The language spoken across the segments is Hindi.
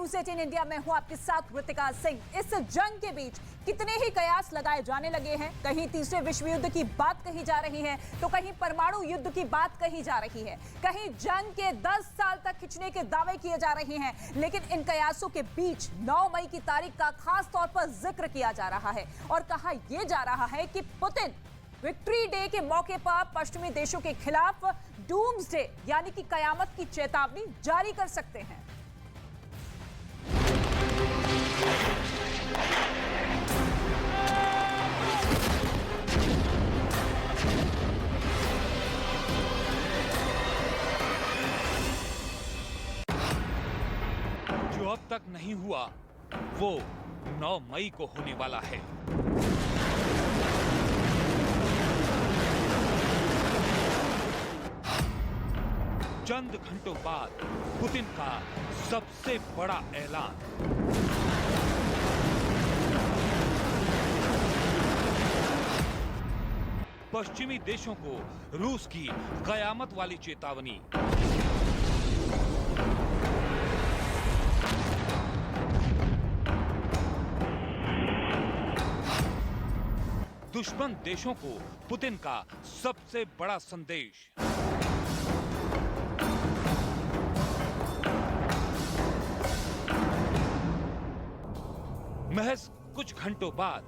न्यूज़ 18 इंडिया में हूं आपके साथ ऋतिका सिंह। इस जंग के बीच कितने ही कयास लगाए जाने लगे हैं। कहीं तीसरे विश्व युद्ध की बात कही जा रही है तो कहीं परमाणु युद्ध की बात कही जा रही है। कहीं जंग के 10 साल तक खिंचने के दावे किए जा रहे हैं। लेकिन इन कयासों के बीच 9 मई की तारीख का खास तौर पर जिक्र किया जा रहा है और कहा यह जा रहा है कि पुतिन विक्ट्री डे के मौके पर पश्चिमी देशों के खिलाफ डूम्सडे यानी कि कयामत की चेतावनी जारी कर सकते हैं। जो अब तक नहीं हुआ वो 9 मई को होने वाला है। चंद घंटों बाद पुतिन का सबसे बड़ा ऐलान। पश्चिमी देशों को रूस की कयामत वाली चेतावनी। दुश्मन देशों को पुतिन का सबसे बड़ा संदेश। महज कुछ घंटों बाद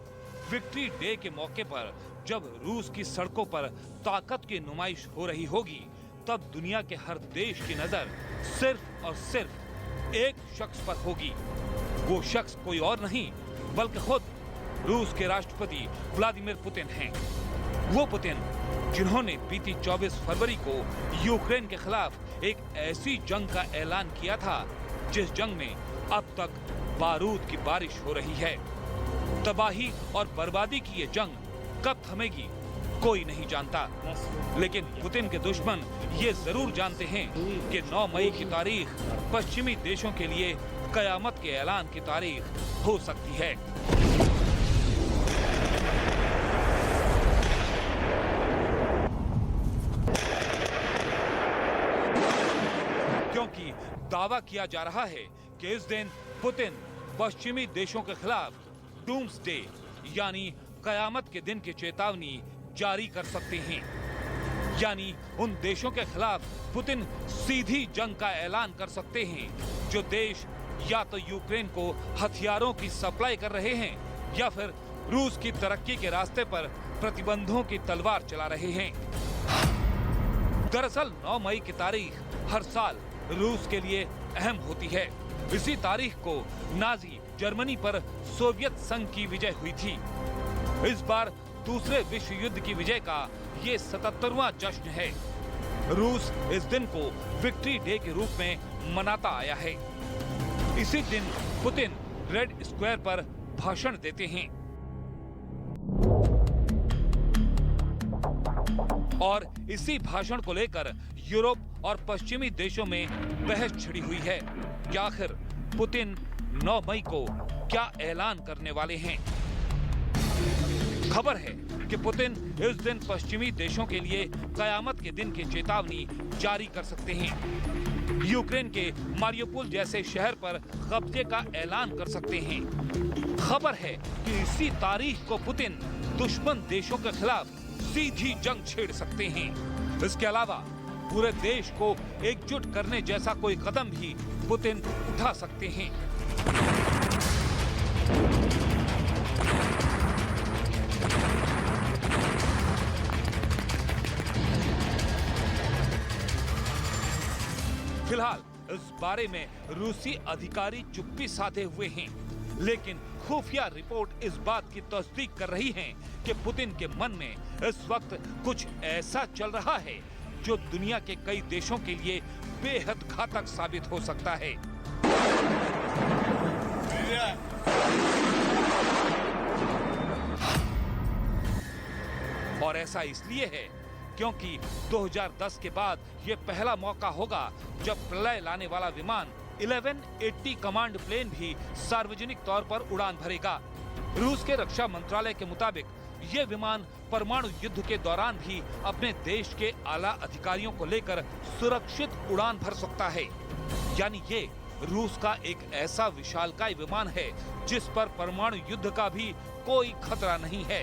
विक्ट्री डे के मौके पर जब रूस की सड़कों पर ताकत की नुमाइश हो रही होगी, तब दुनिया के हर देश की नजर सिर्फ और सिर्फ एक शख्स पर होगी। वो शख्स कोई और नहीं बल्कि खुद रूस के राष्ट्रपति व्लादिमीर पुतिन हैं। वो पुतिन जिन्होंने बीती 24 फरवरी को यूक्रेन के खिलाफ एक ऐसी जंग का ऐलान किया था जिस जंग में अब तक बारूद की बारिश हो रही है। तबाही और बर्बादी की ये जंग कब थमेगी कोई नहीं जानता, लेकिन पुतिन के दुश्मन ये जरूर जानते हैं कि 9 मई की तारीख पश्चिमी देशों के लिए कयामत के ऐलान की तारीख हो सकती है। क्योंकि दावा किया जा रहा है कि इस दिन पुतिन पश्चिमी देशों के खिलाफ डूम्सडे यानी कयामत के दिन की चेतावनी जारी कर सकते हैं। यानी उन देशों के खिलाफ पुतिन सीधी जंग का ऐलान कर सकते हैं जो देश या तो यूक्रेन को हथियारों की सप्लाई कर रहे हैं या फिर रूस की तरक्की के रास्ते पर प्रतिबंधों की तलवार चला रहे हैं। दरअसल 9 मई की तारीख हर साल रूस के लिए अहम होती है। इसी तारीख को नाजी जर्मनी पर सोवियत संघ की विजय हुई थी। इस बार दूसरे विश्व युद्ध की विजय का ये 77वां जश्न है। रूस इस दिन को विक्ट्री डे के रूप में मनाता आया है। इसी दिन पुतिन रेड स्क्वायर पर भाषण देते हैं और इसी भाषण को लेकर यूरोप और पश्चिमी देशों में बहस छिड़ी हुई है कि आखिर पुतिन 9 मई को क्या ऐलान करने वाले हैं। खबर है कि पुतिन इस दिन पश्चिमी देशों के लिए कयामत के दिन की चेतावनी जारी कर सकते हैं। यूक्रेन के मारियोपोल जैसे शहर पर कब्जे का ऐलान कर सकते हैं। खबर है कि इसी तारीख को पुतिन दुश्मन देशों के खिलाफ सीधी जंग छेड़ सकते हैं। इसके अलावा पूरे देश को एकजुट करने जैसा कोई कदम भी पुतिन उठा सकते हैं। फिलहाल इस बारे में रूसी अधिकारी चुप्पी साधे हुए हैं, लेकिन खुफिया रिपोर्ट इस बात की तस्दीक कर रही है कि पुतिन के मन में इस वक्त कुछ ऐसा चल रहा है जो दुनिया के कई देशों के लिए बेहद घातक साबित हो सकता है। और ऐसा इसलिए है क्योंकि 2010 के बाद ये पहला मौका होगा जब प्रलय लाने वाला विमान 1180 कमांड प्लेन भी सार्वजनिक तौर पर उड़ान भरेगा। रूस के रक्षा मंत्रालय के मुताबिक ये विमान परमाणु युद्ध के दौरान भी अपने देश के आला अधिकारियों को लेकर सुरक्षित उड़ान भर सकता है। यानी ये रूस का एक ऐसा विशालकाय विमान है जिस पर परमाणु युद्ध का भी कोई खतरा नहीं है।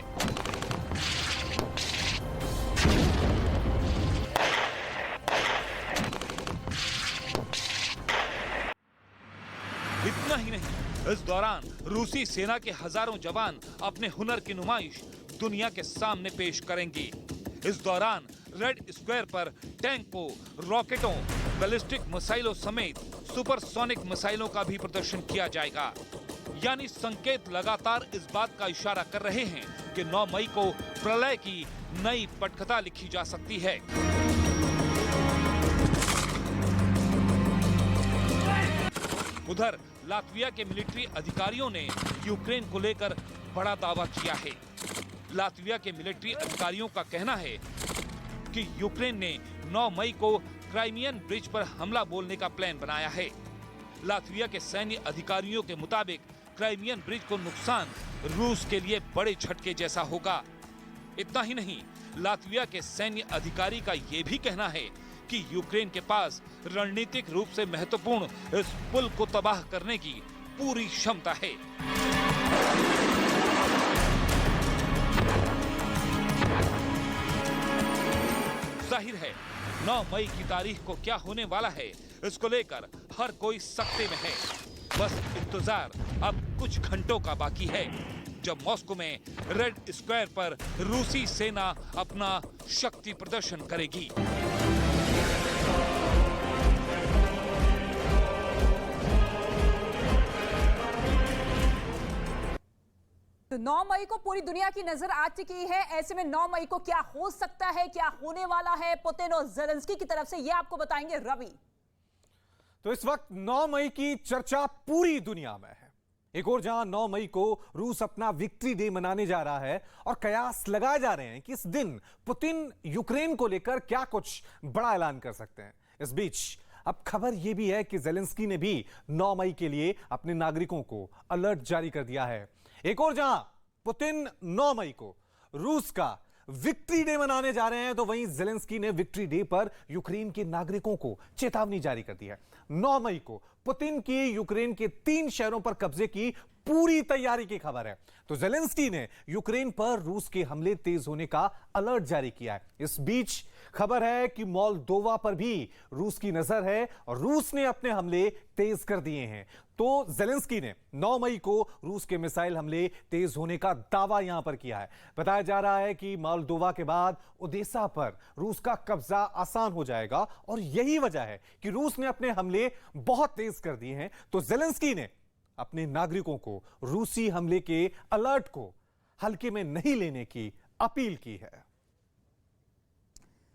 इतना ही नहीं, इस दौरान रूसी सेना के हजारों जवान अपने हुनर की नुमाइश दुनिया के सामने पेश करेंगे। इस दौरान रेड स्क्वायर पर टैंकों, रॉकेटों, बैलिस्टिक मिसाइलों समेत सुपरसोनिक मिसाइलों का भी प्रदर्शन किया जाएगा। यानी संकेत लगातार इस बात का इशारा कर रहे हैं कि 9 मई को प्रलय की नई पटकथा लिखी जा सकती है। उधर लातविया के मिलिट्री अधिकारियों ने यूक्रेन को लेकर बड़ा दावा किया है। लातविया के मिलिट्री अधिकारियों का कहना है कि यूक्रेन ने 9 मई को क्राइमियन ब्रिज पर हमला बोलने का प्लान बनाया है। लातविया के सैन्य अधिकारियों के मुताबिक क्राइमियन ब्रिज को नुकसान रूस के लिए बड़े झटके जैसा होगा। इतना ही नहीं, लातविया के सैन्य अधिकारी का ये भी कहना है कि यूक्रेन के पास रणनीतिक रूप से महत्वपूर्ण इस पुल को तबाह करने की पूरी क्षमता है। जाहिर है 9 मई की तारीख को क्या होने वाला है, इसको लेकर हर कोई सकते में है। बस इंतजार अब कुछ घंटों का बाकी है, जब मॉस्को में रेड स्क्वायर पर रूसी सेना अपना शक्ति प्रदर्शन करेगी। तो 9 मई को पूरी दुनिया की नजर आ चुकी है। ऐसे में 9 मई को क्या हो सकता है, क्या होने वाला है पुतिन और ज़ेलेंस्की की तरफ से, ये आपको बताएंगे रवि। तो इस वक्त 9 मई की चर्चा पूरी दुनिया में है। एक और जहां 9 मई को रूस अपना विक्ट्री डे मनाने जा रहा है और कयास लगाए जा रहे हैं कि इस दिन पुतिन यूक्रेन को लेकर क्या कुछ बड़ा ऐलान कर सकते हैं। इस बीच अब खबर यह भी है कि ज़ेलेंस्की ने भी 9 मई के लिए अपने नागरिकों को अलर्ट जारी कर दिया है। एक और जहां पुतिन 9 मई को रूस का विक्ट्री डे मनाने जा रहे हैं, तो वहीं ज़ेलेंस्की ने विक्ट्री डे पर यूक्रेन के नागरिकों को चेतावनी जारी कर दी है। 9 मई को पुतिन की यूक्रेन के 3 शहरों पर कब्जे की पूरी तैयारी की खबर है। तो ज़ेलेंस्की ने यूक्रेन पर रूस के हमले तेज होने का अलर्ट जारी किया है। इस बीच खबर है कि मोल्दोवा पर भी रूस की नजर है और रूस ने अपने हमले तेज कर दिए हैं। तो ज़ेलेंस्की ने 9 मई को रूस के मिसाइल हमले तेज होने का दावा यहां पर किया है। बताया जा रहा है कि मोल्दोवा के बाद ओदेसा पर रूस का कब्जा आसान हो जाएगा और यही वजह है कि रूस ने अपने हमले बहुत तेज कर दिए हैं। तो ज़ेलेंस्की ने अपने नागरिकों को रूसी हमले के अलर्ट को हल्के में नहीं लेने की अपील की है।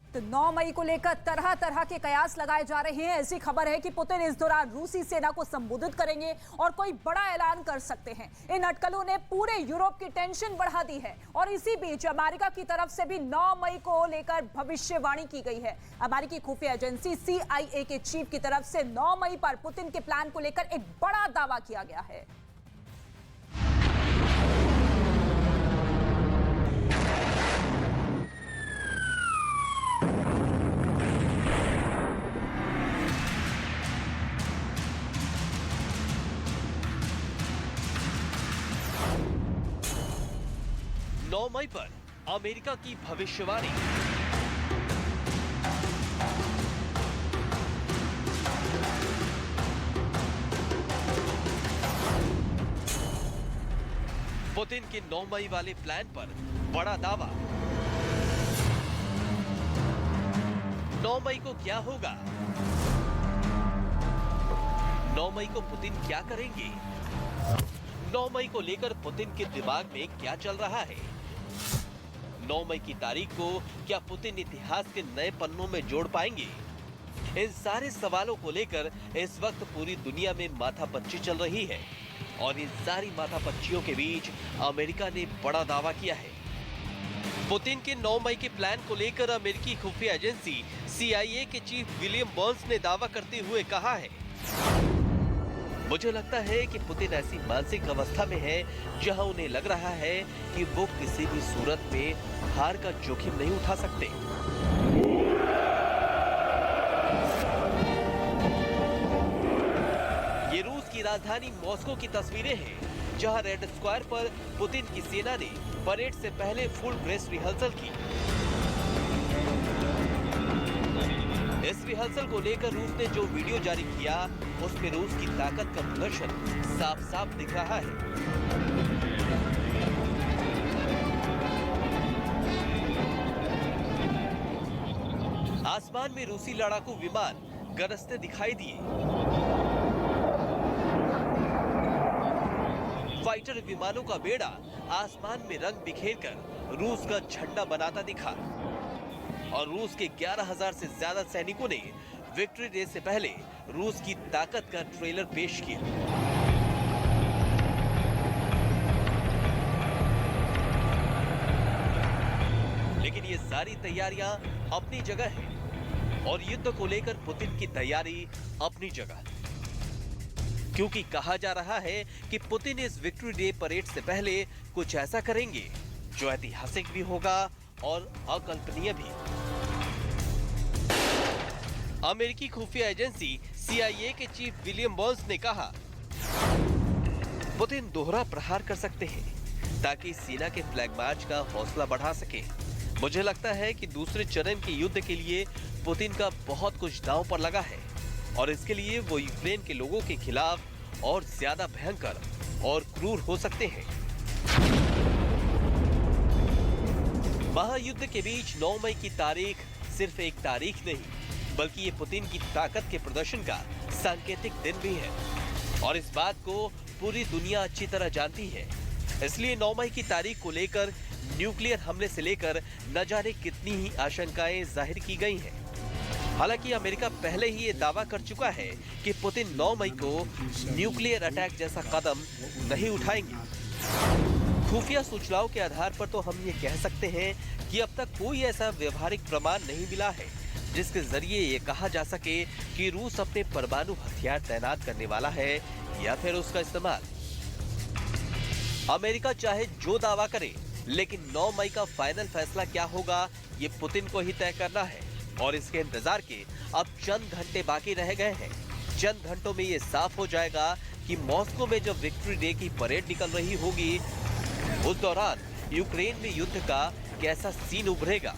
तो 9 मई को लेकर तरह तरह के कयास लगाए जा रहे हैं। ऐसी खबर है कि पुतिन इस दौरान रूसी सेना को संबोधित करेंगे और कोई बड़ा ऐलान कर सकते हैं। इन अटकलों ने पूरे यूरोप की टेंशन बढ़ा दी है और इसी बीच अमेरिका की तरफ से भी 9 मई को लेकर भविष्यवाणी की गई है। अमेरिकी खुफिया एजेंसी CIA के चीफ की तरफ से 9 मई पर पुतिन के प्लान को लेकर एक बड़ा दावा किया गया है। मई पर अमेरिका की भविष्यवाणी। पुतिन के 9 मई वाले प्लान पर बड़ा दावा। 9 मई को क्या होगा? 9 मई को पुतिन क्या करेंगे? 9 मई को लेकर पुतिन के दिमाग में क्या चल रहा है? 9 मई की तारीख को क्या पुतिन इतिहास के नए पन्नों में जोड़ पाएंगे? इन सारे सवालों को लेकर इस वक्त पूरी दुनिया में माथापच्ची चल रही है और इन सारी माथापच्चियों के बीच अमेरिका ने बड़ा दावा किया है। पुतिन के 9 मई के प्लान को लेकर अमेरिकी खुफिया एजेंसी CIA के चीफ विलियम बर्न्स ने दावा करते हुए कहा है, मुझे लगता है कि पुतिन ऐसी मानसिक अवस्था में है जहां उन्हें लग रहा है कि वो किसी भी सूरत में हार का जोखिम नहीं उठा सकते। राजधानी मॉस्को की तस्वीरें हैं, जहां रेड स्क्वायर पर पुतिन की सेना ने परेड से पहले फुल ड्रेस रिहर्सल की। इस रिहर्सल को लेकर रूस ने जो वीडियो जारी किया, उसमें रूस की ताकत का प्रदर्शन साफ-साफ दिख रहा है। आसमान में रूसी लड़ाकू विमान गरजते दिखाई दिए। फाइटर विमानों का बेड़ा आसमान में रंग बिखेरकर रूस का झंडा बनाता दिखा और रूस के 11,000 से ज्यादा सैनिकों ने विक्ट्री डे से पहले रूस की ताकत का ट्रेलर पेश किया। लेकिन ये सारी तैयारियां अपनी जगह हैं और युद्ध को लेकर पुतिन की तैयारी अपनी जगह, क्योंकि कहा जा रहा है कि पुतिन इस विक्ट्री डे परेड से पहले कुछ ऐसा करेंगे जो ऐतिहासिक भी होगा और अकल्पनीय भी। अमेरिकी खुफिया एजेंसी CIA के चीफ विलियम बर्न्स ने कहा, पुतिन दोहरा प्रहार कर सकते हैं ताकि सेना के फ्लैग मार्च का हौसला बढ़ा सके। मुझे लगता है कि दूसरे चरण के युद्ध के लिए पुतिन का बहुत कुछ दांव पर लगा है और इसके लिए वो यूक्रेन के लोगों के खिलाफ और ज्यादा भयंकर और क्रूर हो सकते हैं। महायुद्ध के बीच 9 मई की तारीख सिर्फ एक तारीख नहीं, बल्कि ये पुतिन की ताकत के प्रदर्शन का सांकेतिक दिन भी है और इस बात को पूरी दुनिया अच्छी तरह जानती है। इसलिए 9 मई की तारीख को लेकर न्यूक्लियर हमले से लेकर न जाने कितनी ही आशंकाएं जाहिर की गई हैं। हालांकि अमेरिका पहले ही ये दावा कर चुका है कि पुतिन 9 मई को न्यूक्लियर अटैक जैसा कदम नहीं उठाएंगे। खुफिया सूचनाओं के आधार पर तो हम ये कह सकते हैं कि अब तक कोई ऐसा व्यवहारिक प्रमाण नहीं मिला है जिसके जरिए ये कहा जा सके कि रूस अपने परमाणु हथियार तैनात करने वाला है या फिर उसका इस्तेमाल। अमेरिका चाहे जो दावा करे, लेकिन 9 मई का फाइनल फैसला क्या होगा ये पुतिन को ही तय करना है और इसके इंतजार के अब चंद घंटे बाकी रह गए हैं। चंद घंटों में ये साफ हो जाएगा कि मॉस्को में जब विक्ट्री डे की परेड निकल रही होगी, उस दौरान यूक्रेन में युद्ध का कैसा सीन उभरेगा।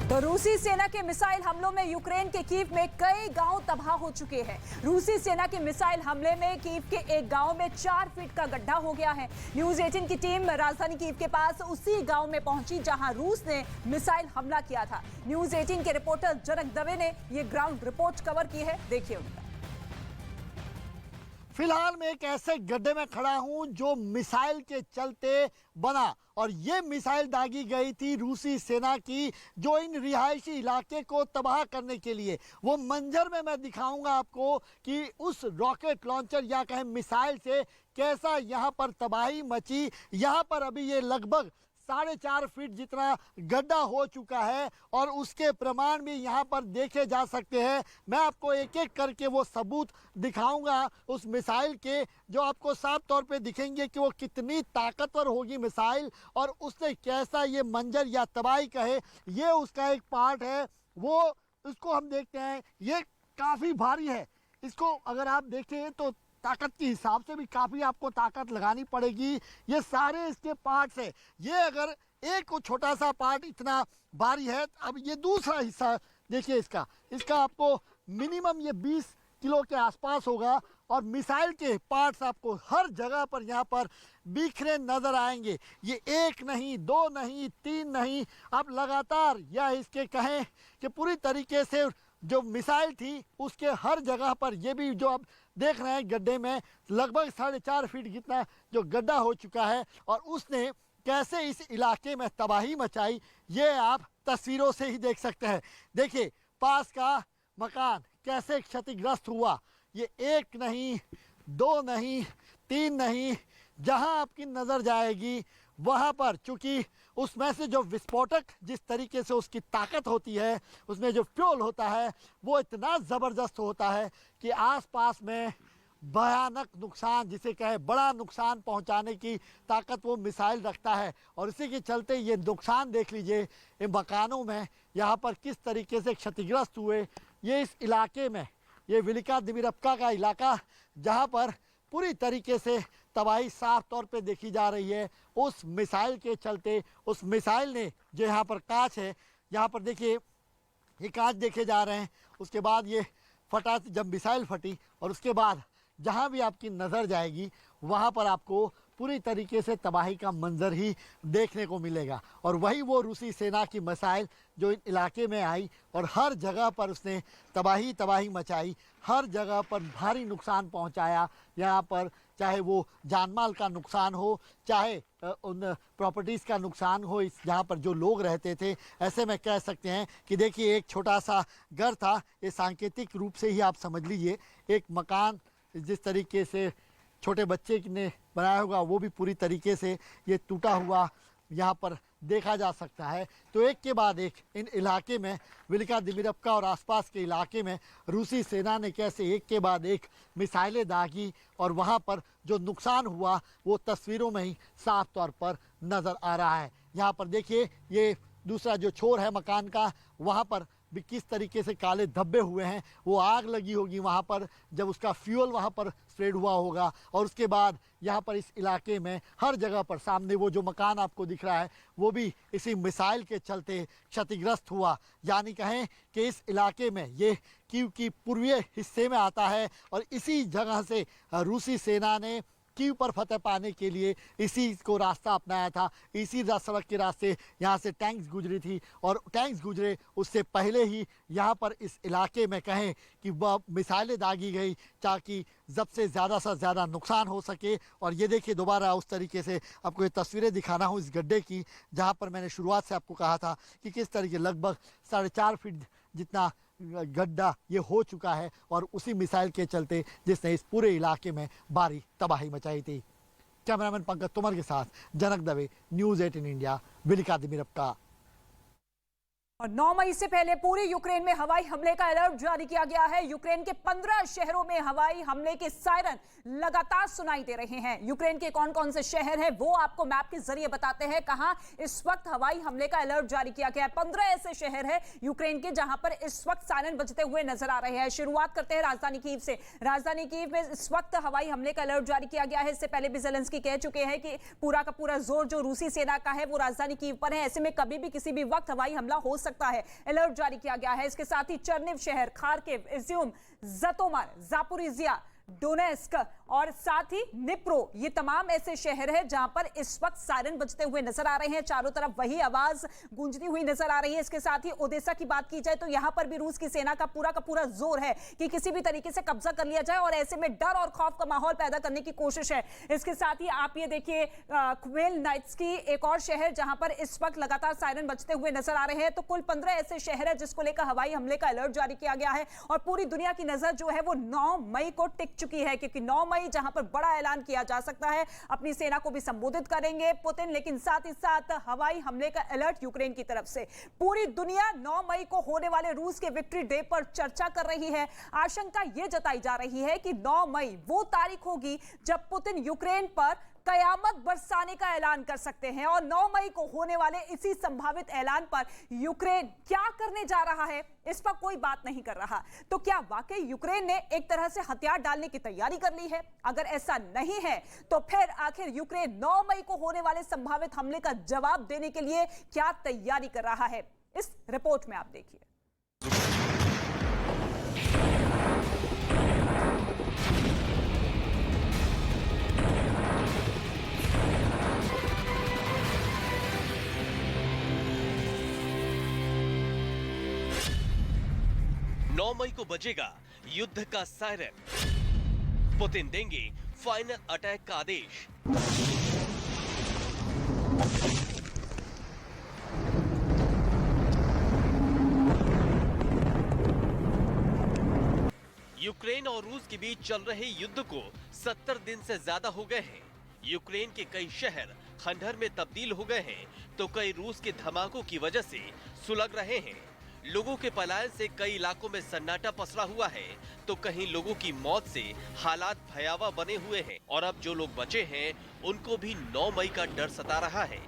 तो रूसी सेना के मिसाइल हमलों में यूक्रेन के कीव में कई गांव तबाह हो चुके हैं। रूसी सेना के मिसाइल हमले में कीव के एक गांव में 4 फीट का गड्ढा हो गया है। न्यूज 18 की टीम राजधानी कीव के पास उसी गांव में पहुंची जहां रूस ने मिसाइल हमला किया था। न्यूज 18 के रिपोर्टर जनक दवे ने ये ग्राउंड रिपोर्ट कवर की है, देखिए उनका। फिलहाल मैं एक ऐसे गड्ढे में खड़ा हूं जो मिसाइल के चलते बना और ये मिसाइल दागी गई थी रूसी सेना की, जो इन रिहायशी इलाके को तबाह करने के लिए। वो मंजर में मैं दिखाऊंगा आपको कि उस रॉकेट लॉन्चर या कहें मिसाइल से कैसा यहाँ पर तबाही मची। यहाँ पर अभी ये लगभग 4.5 फीट जितना गड्ढा हो चुका है और उसके प्रमाण भी यहाँ पर देखे जा सकते हैं। मैं आपको एक एक करके वो सबूत दिखाऊंगा उस मिसाइल के, जो आपको साफ तौर पे दिखेंगे कि वो कितनी ताकतवर होगी मिसाइल और उसने कैसा ये मंजर या तबाही कहे, ये उसका एक पार्ट है। वो उसको हम देखते हैं, ये काफ़ी भारी है। इसको अगर आप देखें तो ताकत के हिसाब से भी काफ़ी आपको ताकत लगानी पड़ेगी। ये सारे इसके पार्ट्स हैं। ये अगर एक छोटा सा पार्ट इतना भारी है, अब ये दूसरा हिस्सा देखिए इसका आपको मिनिमम ये 20 किलो के आसपास होगा और मिसाइल के पार्ट्स आपको हर जगह पर यहाँ पर बिखरे नजर आएंगे। ये 1 नहीं, 2 नहीं, 3 नहीं, अब लगातार या इसके कहें कि पूरी तरीके से जो मिसाइल थी उसके हर जगह पर ये भी जो आप देख रहे हैं गड्ढे में लगभग 4.5 फीट जितना जो गड्ढा हो चुका है और उसने कैसे इस इलाके में तबाही मचाई, ये आप तस्वीरों से ही देख सकते हैं। देखिए पास का मकान कैसे क्षतिग्रस्त हुआ। ये 1 नहीं, 2 नहीं, 3 नहीं, जहां आपकी नज़र जाएगी वहां पर, चूंकि उसमें से जो विस्फोटक जिस तरीके से उसकी ताकत होती है, उसमें जो फ्यूल होता है वो इतना ज़बरदस्त होता है कि आसपास में भयानक नुकसान, जिसे कहे बड़ा नुकसान पहुंचाने की ताकत वो मिसाइल रखता है। और इसी के चलते ये नुकसान देख लीजिए, ये मकानों में यहाँ पर किस तरीके से क्षतिग्रस्त हुए। ये इस इलाके में, ये वेलिका दिमिरप्का का इलाका, जहाँ पर पूरी तरीके से तबाही साफ तौर पे देखी जा रही है उस मिसाइल के चलते। उस मिसाइल ने जो यहाँ पर कांच है, यहाँ पर देखिए ये कांच देखे जा रहे हैं। उसके बाद ये फटा, जब मिसाइल फटी और उसके बाद जहाँ भी आपकी नज़र जाएगी वहाँ पर आपको पूरी तरीके से तबाही का मंजर ही देखने को मिलेगा। और वही वो रूसी सेना की मिसाइल जो इन इलाके में आई और हर जगह पर उसने तबाही मचाई, हर जगह पर भारी नुकसान पहुंचाया। यहाँ पर चाहे वो जानमाल का नुकसान हो, चाहे उन प्रॉपर्टीज़ का नुकसान हो, इस जहाँ पर जो लोग रहते थे। ऐसे में कह सकते हैं कि देखिए एक छोटा सा घर था, ये सांकेतिक रूप से ही आप समझ लीजिए एक मकान जिस तरीके से छोटे बच्चे ने बनाया होगा वो भी पूरी तरीके से ये टूटा हुआ यहाँ पर देखा जा सकता है। तो एक के बाद एक इन इलाके में, वेलिका दिमिरप्का और आसपास के इलाके में रूसी सेना ने कैसे एक के बाद एक मिसाइलें दागी और वहाँ पर जो नुकसान हुआ वो तस्वीरों में ही साफ तौर पर नज़र आ रहा है। यहाँ पर देखिए ये दूसरा जो छोर है मकान का, वहाँ पर भी किस तरीके से काले धब्बे हुए हैं। वो आग लगी होगी वहाँ पर, जब उसका फ्यूल वहाँ पर स्प्रेड हुआ होगा। और उसके बाद यहाँ पर इस इलाके में हर जगह पर सामने वो जो मकान आपको दिख रहा है वो भी इसी मिसाइल के चलते क्षतिग्रस्त हुआ। यानी कहें कि इस इलाके में, ये कीव की पूर्वीय हिस्से में आता है और इसी जगह से रूसी सेना ने कीव पर फतह पाने के लिए इसी को रास्ता अपनाया था। इसी सड़क के रास्ते यहाँ से टैंक्स गुजरी थी और टैंक्स गुजरे उससे पहले ही यहाँ पर इस इलाके में कहें कि वह मिसाइलें दागी गई ताकि जब से ज़्यादा नुकसान हो सके। और ये देखिए दोबारा उस तरीके से आपको ये तस्वीरें दिखाना हूँ इस गड्ढे की, जहाँ पर मैंने शुरुआत से आपको कहा था कि किस तरीके लगभग 4.5 फीट जितना गड्ढा ये हो चुका है और उसी मिसाइल के चलते जिसने इस पूरे इलाके में भारी तबाही मचाई थी। कैमरामैन पंकज तोमर के साथ जनक दवे, न्यूज़ 18 इंडिया, वेलिका दिमिरप्का। और 9 मई से पहले पूरे यूक्रेन में हवाई हमले का अलर्ट जारी किया गया है। यूक्रेन के 15 शहरों में हवाई हमले के सायरन लगातार सुनाई दे रहे हैं। यूक्रेन के कौन कौन से शहर हैं वो आपको मैप के जरिए बताते हैं कहां इस वक्त हवाई हमले का अलर्ट जारी किया गया है। 15 ऐसे शहर हैं यूक्रेन के जहां पर इस वक्त सायरन बजते हुए नजर आ रहे हैं। शुरुआत करते हैं राजधानी कीव से। राजधानी कीव में इस वक्त हवाई हमले का अलर्ट जारी किया गया है। इससे पहले भी ज़ेलेंस्की कह चुके हैं कि पूरा का पूरा जोर जो रूसी सेना का है वो राजधानी कीव पर है। ऐसे में कभी भी किसी भी वक्त हवाई हमला हो सकता है, अलर्ट जारी किया गया है। इसके साथ ही चर्निव शहर, खार्किव, इज्यूम, जतोमर, जापोरिजिया, डोनेस्क और साथ ही निप्रो, ये तमाम ऐसे शहर हैं जहां पर इस वक्त सायरन बजते हुए नजर आ रहे हैं। चारों तरफ वही आवाज गूंजती हुई नजर आ रही है। इसके साथ ही ओडेसा की बात की जाए तो यहां पर भी रूस की सेना का पूरा जोर है कि किसी भी तरीके से कब्जा कर लिया जाए और ऐसे में डर और खौफ का माहौल पैदा करने की कोशिश है। इसके साथ ही आप ये देखिए ख्मेलनाइत्स्की एक और शहर जहां पर इस वक्त लगातार सायरन बजते हुए नजर आ रहे हैं। तो कुल 15 ऐसे शहर है जिसको लेकर हवाई हमले का अलर्ट जारी किया गया है और पूरी दुनिया की नजर जो है वो 9 मई को टिक चुकी है, क्योंकि 9 मई जहां पर बड़ा ऐलान किया जा सकता है, अपनी सेना को भी संबोधित करेंगे पुतिन, लेकिन साथ ही साथ हवाई हमले का अलर्ट यूक्रेन की तरफ से। पूरी दुनिया 9 मई को होने वाले रूस के विक्ट्री डे पर चर्चा कर रही है। आशंका यह जताई जा रही है कि 9 मई वो तारीख होगी जब पुतिन यूक्रेन पर कयामत बरसाने का ऐलान कर सकते हैं और 9 मई को होने वाले इसी संभावित ऐलान पर यूक्रेन क्या करने जा रहा है इस पर कोई बात नहीं कर रहा। तो क्या वाकई यूक्रेन ने एक तरह से हथियार डालने की तैयारी कर ली है? अगर ऐसा नहीं है तो फिर आखिर यूक्रेन 9 मई को होने वाले संभावित हमले का जवाब देने के लिए क्या तैयारी कर रहा है, इस रिपोर्ट में आप देखिए। मई को बजेगा युद्ध का सायरन, पुतिन देंगे फाइनल अटैक का आदेश। यूक्रेन और रूस के बीच चल रहे युद्ध को 70 दिन से ज्यादा हो गए हैं। यूक्रेन के कई शहर खंडहर में तब्दील हो गए हैं तो कई रूस के धमाकों की वजह से सुलग रहे हैं। लोगों के पलायन से कई इलाकों में सन्नाटा पसरा हुआ है, तो कहीं लोगों की मौत से हालात भयावह बने हुए हैं और अब जो लोग बचे हैं उनको भी 9 मई का डर सता रहा है।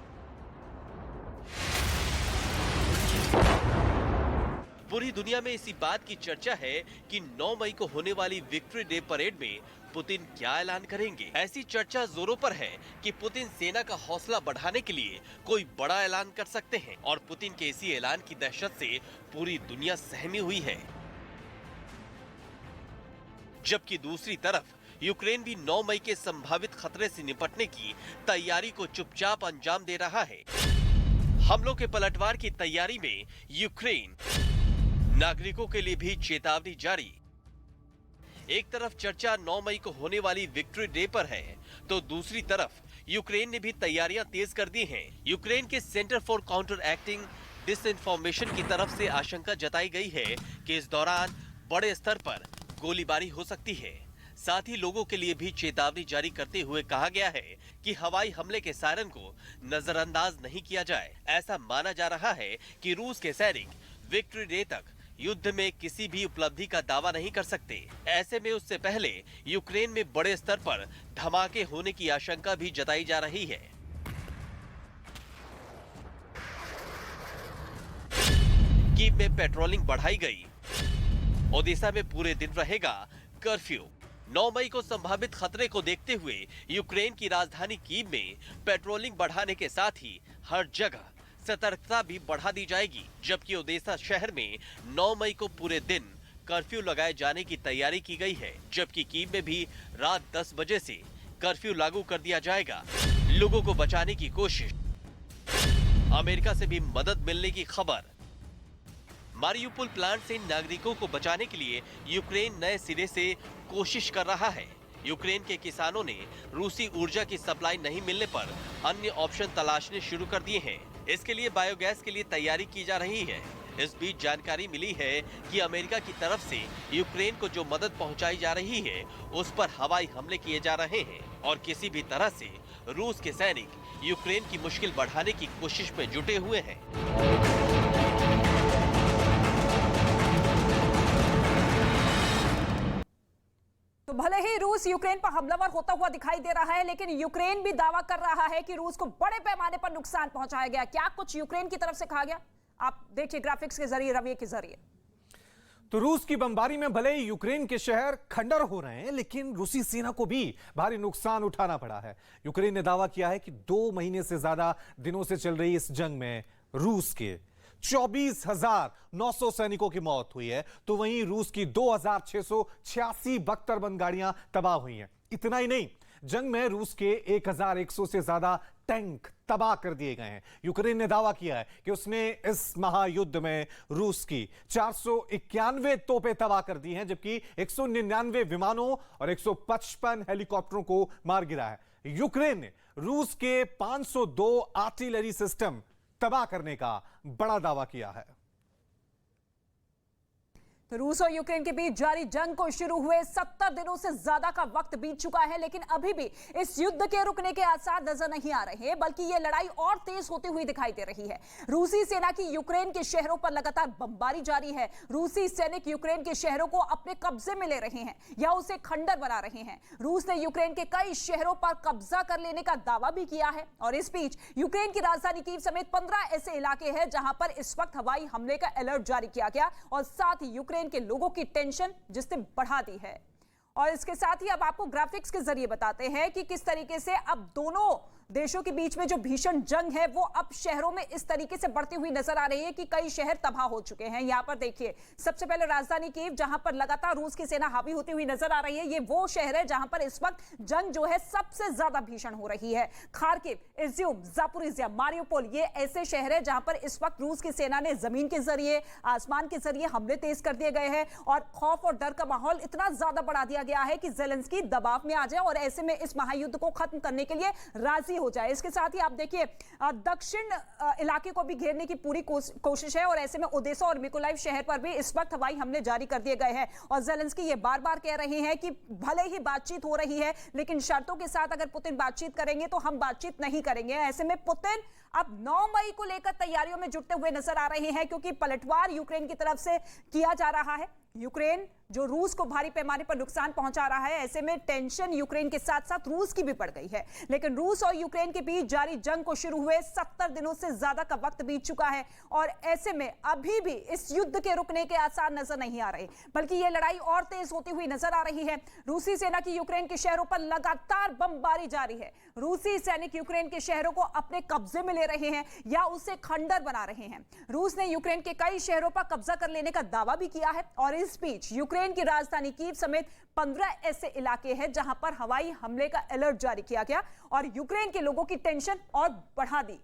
पूरी दुनिया में इसी बात की चर्चा है कि 9 मई को होने वाली विक्ट्री डे परेड में पुतिन क्या ऐलान करेंगे। ऐसी चर्चा जोरों पर है कि पुतिन सेना का हौसला बढ़ाने के लिए कोई बड़ा ऐलान कर सकते हैं और पुतिन के इसी ऐलान की दहशत से पूरी दुनिया सहमी हुई है। जबकि दूसरी तरफ यूक्रेन भी 9 मई के संभावित खतरे से निपटने की तैयारी को चुपचाप अंजाम दे रहा है। हमलों के पलटवार की तैयारी में यूक्रेन, नागरिकों के लिए भी चेतावनी जारी। एक तरफ चर्चा 9 मई को होने वाली विक्ट्री डे पर है, तो दूसरी तरफ यूक्रेन ने भी तैयारियां तेज कर दी हैं। यूक्रेन के centre for counter acting disinformation की तरफ से आशंका जताई गई है कि इस दौरान बड़े स्तर पर गोलीबारी हो सकती है। साथ ही लोगों के लिए भी चेतावनी जारी करते हुए कहा गया है कि हवाई हमले के सायरन को नजरअंदाज नहीं किया जाए। ऐसा माना जा रहा है कि रूस के सैनिक विक्ट्री डे तक युद्ध में किसी भी उपलब्धि का दावा नहीं कर सकते। ऐसे में उससे पहले यूक्रेन में बड़े स्तर पर धमाके होने की आशंका भी जताई जा रही है। कीव में पेट्रोलिंग बढ़ाई गई। ओडेसा में पूरे दिन रहेगा कर्फ्यू। 9 मई को संभावित खतरे को देखते हुए यूक्रेन की राजधानी कीव में पेट्रोलिंग बढ़ाने के साथ ही हर जगह सतर्कता भी बढ़ा दी जाएगी। जबकि ओडेसा शहर में 9 मई को पूरे दिन कर्फ्यू लगाए जाने की तैयारी की गई है। जबकि कीव में भी रात 10 बजे से कर्फ्यू लागू कर दिया जाएगा। लोगों को बचाने की कोशिश। अमेरिका से भी मदद मिलने की खबर। मारियुपोल प्लांट से नागरिकों को बचाने के लिए यूक्रेन नए सिरे से कोशिश कर रहा है। यूक्रेन के किसानों ने रूसी ऊर्जा की सप्लाई नहीं मिलने पर अन्य ऑप्शन तलाशने शुरू कर दिए हैं। इसके लिए बायोगैस के लिए तैयारी की जा रही है। इस बीच जानकारी मिली है कि अमेरिका की तरफ से यूक्रेन को जो मदद पहुंचाई जा रही है उस पर हवाई हमले किए जा रहे हैं और किसी भी तरह से रूस के सैनिक यूक्रेन की मुश्किल बढ़ाने की कोशिश में जुटे हुए हैं। तो भले ही रूस यूक्रेन पर हमलावर होता हुआ दिखाई दे रहा है, लेकिन यूक्रेन भी दावा कर रहा है कि रूस को बड़े पैमाने पर नुकसान पहुंचाया गया। क्या कुछ यूक्रेन की तरफ से कहा गया, आप देखिए ग्राफिक्स के जरिए, रवि के जरिए। तो रूस की बमबारी में भले ही यूक्रेन के शहर खंडर हो रहे हैं, लेकिन रूसी सेना को भी भारी नुकसान उठाना पड़ा है। यूक्रेन ने दावा किया है कि 2 महीने से ज्यादा दिनों से चल रही इस जंग में रूस के 24,900 सैनिकों की मौत हुई है, तो वहीं रूस की 2,686 बख्तरबंद गाड़ियां तबाह हुई हैं। इतना ही नहीं, जंग में रूस के 1,100 से ज्यादा टैंक तबाह कर दिए गए हैं। यूक्रेन ने दावा किया है कि उसने इस महायुद्ध में रूस की 491 तोपें तबाह कर दी हैं, जबकि 199 विमानों और 155 हेलीकॉप्टरों को मार गिरा है। यूक्रेन ने रूस के 502 आर्टिलरी सिस्टम तबाह करने का बड़ा दावा किया है। तो रूस और यूक्रेन के बीच जारी जंग को शुरू हुए 70 दिनों से ज्यादा का वक्त बीत चुका है, लेकिन अभी भी इस युद्ध के रुकने के आसार नजर नहीं आ रहे, बल्कि यह लड़ाई और तेज होती हुई दिखाई दे रही है। रूसी सेना की यूक्रेन के शहरों पर लगातार बमबारी जारी है। रूसी सैनिक यूक्रेन के शहरों को अपने कब्जे में ले रहे हैं या उसे खंडर बना रहे हैं। रूस ने यूक्रेन के कई शहरों पर कब्जा कर लेने का दावा भी किया है और इस बीच यूक्रेन की राजधानी कीव समेत 15 ऐसे इलाके हैं जहां पर इस वक्त हवाई हमले का अलर्ट जारी किया गया और साथ ही यूक्रेन के लोगों की टेंशन जिसने बढ़ा दी है। और इसके साथ ही अब आपको ग्राफिक्स के जरिए बताते हैं कि किस तरीके से अब दोनों देशों के बीच में जो भीषण जंग है वो अब शहरों में इस तरीके से बढ़ती हुई नजर आ रही है कि कई शहर तबाह हो चुके हैं। यहां पर देखिए, सबसे पहले राजधानी कीव, जहां पर लगातार रूस की सेना हावी होती हुई नजर आ रही है। ये वो शहर है जहां पर इस वक्त जंग जो है सबसे ज्यादा भीषण हो रही है। खार्किव, इज्यूम, जापोरिजिया, मारियुपोल, ये ऐसे शहर है जहां पर इस वक्त रूस की सेना ने जमीन के जरिए, आसमान के जरिए हमले तेज कर दिए गए हैं और खौफ और डर का माहौल इतना ज्यादा बढ़ा दिया गया है कि जेलेंस्की दबाव में आ जाए और ऐसे में इस महायुद्ध को खत्म करने के लिए राजी हो जाए। इसके साथ ही आप देखिए, दक्षिण इलाके को भी घेरने की पूरी कोशिश है और ऐसे में ओडेसा और मिकोलाइव शहर पर भी इस वक्त हवाई हमले जारी कर दिए गए हैं। और जेलेंस्की ये बार बार कह रहे हैं कि भले ही बातचीत हो रही है, लेकिन शर्तों के साथ अगर पुतिन बातचीत करेंगे तो हम बातचीत नहीं करेंगे। ऐसे में पुतिन अब 9 मई को लेकर तैयारियों में जुटते हुए नजर आ रहे हैं, क्योंकि पलटवार यूक्रेन की तरफ से किया जा रहा है। यूक्रेन जो रूस को भारी पैमाने पर नुकसान पहुंचा रहा है, ऐसे में टेंशन यूक्रेन के साथ साथ रूस की भी बढ़ गई है। लेकिन रूस और यूक्रेन के बीच जारी जंग को शुरू हुए 70 दिनों से ज्यादा का वक्त बीत चुका है और ऐसे में अभी भी इस युद्ध के रुकने के आसार नजर नहीं आ रहे, बल्कि यह लड़ाई और तेज होती हुई नजर आ रही है। रूसी सेना की यूक्रेन के शहरों पर लगातार बमबारी जारी है। रूसी सैनिक यूक्रेन के शहरों को अपने कब्जे में ले रहे हैं या उसे खंडर बना रहे हैं। रूस ने यूक्रेन के कई शहरों पर कब्जा कर लेने का दावा भी किया है और इस बीच यूक्रेन की राजधानी कीव समेत 15 ऐसे इलाके हैं जहां पर हवाई हमले का अलर्ट जारी किया गया और यूक्रेन के लोगों की टेंशन और बढ़ा दी।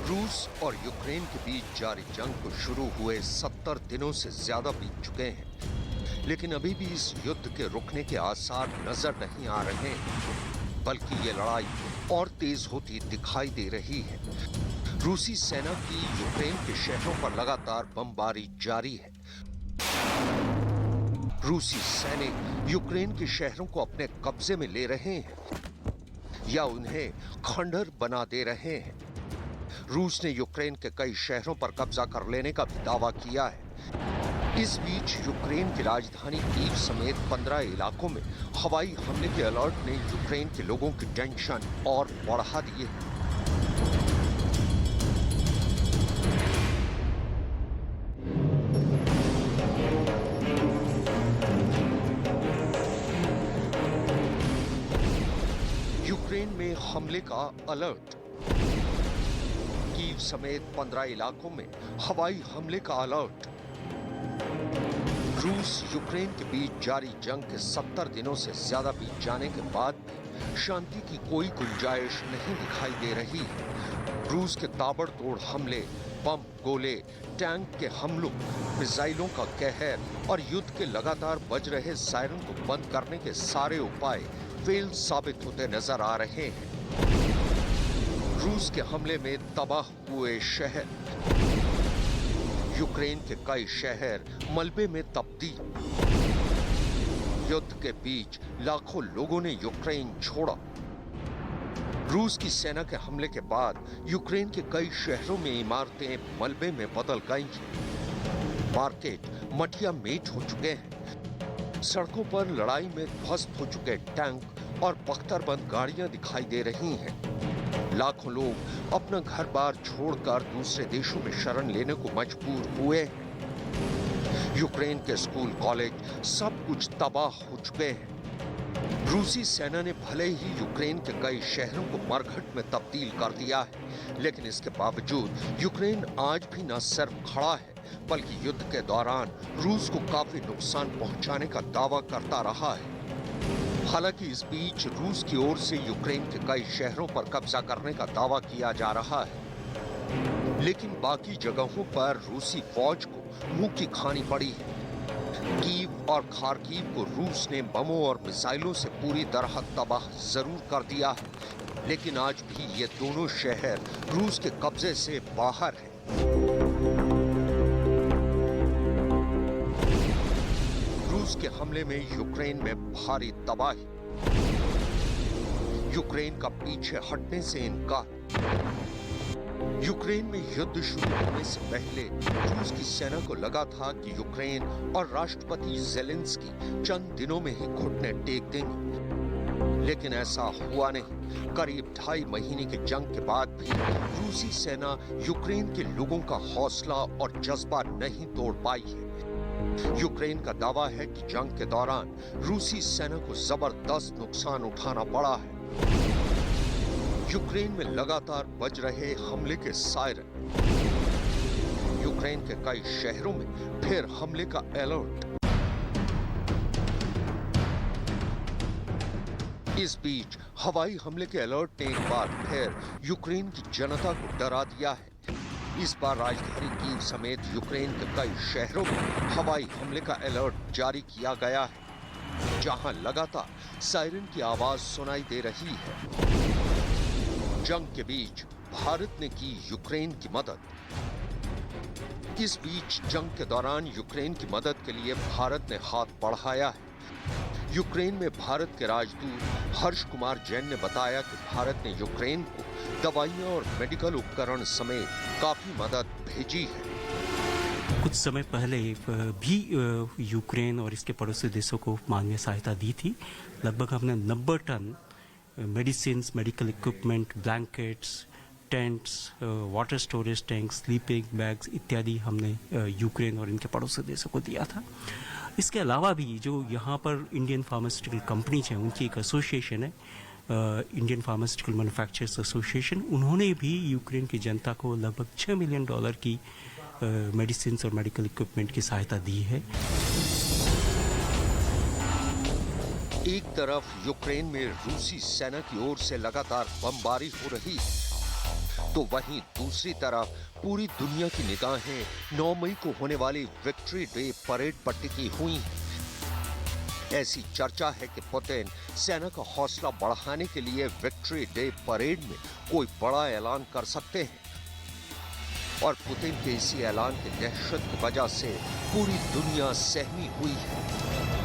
रूस और यूक्रेन के बीच जारी जंग को शुरू हुए 70 दिनों से ज्यादा बीत चुके हैं, लेकिन अभी भी इस युद्ध के रुकने के आसार नजर नहीं आ रहे, बल्कि ये लड़ाई और तेज होती दिखाई दे रही है। रूसी सेना की यूक्रेन के शहरों पर लगातार बमबारी जारी है। रूसी सैनिक यूक्रेन के शहरों को अपने कब्जे में ले रहे हैं या उन्हें खंडर बना दे रहे हैं। रूस ने यूक्रेन के कई शहरों पर कब्जा कर लेने का भी दावा किया है। इस बीच यूक्रेन की राजधानी कीव समेत 15 इलाकों में हवाई हमले के अलर्ट ने यूक्रेन के लोगों की टेंशन और बढ़ा दी है। यूक्रेन में हमले का अलर्ट। कीव समेत 15 इलाकों में हवाई हमले का अलर्ट। रूस यूक्रेन के बीच जारी जंग के 70 दिनों से ज्यादा बीत जाने के बाद भी शांति की कोई गुंजाइश नहीं दिखाई दे रही है। रूस के ताबड़तोड़ हमले, बम, गोले, टैंक के हमलों, मिसाइलों का कहर और युद्ध के लगातार बज रहे सायरन को बंद करने के सारे उपाय फेल साबित होते नजर आ रहे हैं। रूस के हमले में तबाह हुए शहर, यूक्रेन के कई शहर मलबे में तब्दील। युद्ध के बीच लाखों लोगों ने यूक्रेन छोड़ा। रूस की सेना के हमले के बाद यूक्रेन के कई शहरों में इमारतें मलबे में बदल गई हैं। मार्केट मटिया मेट हो चुके हैं। सड़कों पर लड़ाई में ध्वस्त हो चुके टैंक और बख्तरबंद गाड़ियां दिखाई दे रही हैं। लाखों लोग अपना घर बार छोड़कर दूसरे देशों में शरण लेने को मजबूर हुए। यूक्रेन के स्कूल, कॉलेज सब कुछ तबाह हो चुके हैं। रूसी सेना ने भले ही यूक्रेन के कई शहरों को मरघट में तब्दील कर दिया है, लेकिन इसके बावजूद यूक्रेन आज भी न सिर्फ खड़ा है, बल्कि युद्ध के दौरान रूस को काफी नुकसान पहुंचाने का दावा करता रहा है। हालांकि इस बीच रूस की ओर से यूक्रेन के कई शहरों पर कब्जा करने का दावा किया जा रहा है, लेकिन बाकी जगहों पर रूसी फौज को मुंह की खानी पड़ी है। कीव और खार्किव को रूस ने बमों और मिसाइलों से पूरी तरह तबाह जरूर कर दिया है, लेकिन आज भी ये दोनों शहर रूस के कब्जे से बाहर हैं। रूस के हमले में यूक्रेन में भारी तबाही, यूक्रेन का पीछे हटने से इनकार। यूक्रेन में युद्ध शुरू होने से पहले रूस की सेना को लगा था कि यूक्रेन और राष्ट्रपति ज़ेलेंस्की चंद दिनों में ही घुटने टेक देंगे, लेकिन ऐसा हुआ नहीं। करीब 2.5 महीने की जंग के बाद भी रूसी सेना यूक्रेन के लोगों का हौसला और जज्बा नहीं तोड़ पाई है। यूक्रेन का दावा है कि जंग के दौरान रूसी सेना को जबरदस्त नुकसान उठाना पड़ा है। यूक्रेन में लगातार बज रहे हमले के सायरन, यूक्रेन के कई शहरों में फिर हमले का अलर्ट। इस बीच हवाई हमले के अलर्ट ने एक बार फिर यूक्रेन की जनता को डरा दिया है। इस बार राजधानी कीव समेत यूक्रेन के कई शहरों में हवाई हमले का अलर्ट जारी किया गया है, जहां लगातार सायरन की आवाज सुनाई दे रही है। जंग के बीच भारत ने की यूक्रेन की मदद। इस बीच जंग के दौरान यूक्रेन की मदद के लिए भारत ने हाथ बढ़ाया है। यूक्रेन में भारत के राजदूत हर्ष कुमार जैन ने बताया कि भारत ने यूक्रेन को दवाइयां और मेडिकल उपकरण समेत काफी मदद भेजी है। कुछ समय पहले भी यूक्रेन और इसके पड़ोसी देशों को मानवीय सहायता दी थी। लगभग हमने 90 ton medicine, medical equipment, blankets, tents, water storage tank, sleeping bags इत्यादि हमने यूक्रेन और इनके पड़ोसी देशों को दिया था। इसके अलावा भी जो यहाँ पर इंडियन फार्मास्यूटिकल कंपनीज हैं, उनकी एक एसोसिएशन है, इंडियन फार्मास्यूटिकल मैन्युफैक्चरर्स एसोसिएशन, उन्होंने भी यूक्रेन की जनता को लगभग $6 मिलियन की मेडिसिन और मेडिकल इक्विपमेंट की सहायता दी है। एक तरफ यूक्रेन में रूसी सेना की ओर से लगातार बमबारी हो रही है, तो वहीं दूसरी तरफ पूरी दुनिया की निगाहें 9 मई को होने वाली विक्ट्री डे परेड पर टिकी हुई हैं। ऐसी चर्चा है कि पुतिन सेना का हौसला बढ़ाने के लिए विक्ट्री डे परेड में कोई बड़ा ऐलान कर सकते हैं, और पुतिन के इसी ऐलान की दहशत की वजह से पूरी दुनिया सहमी हुई है।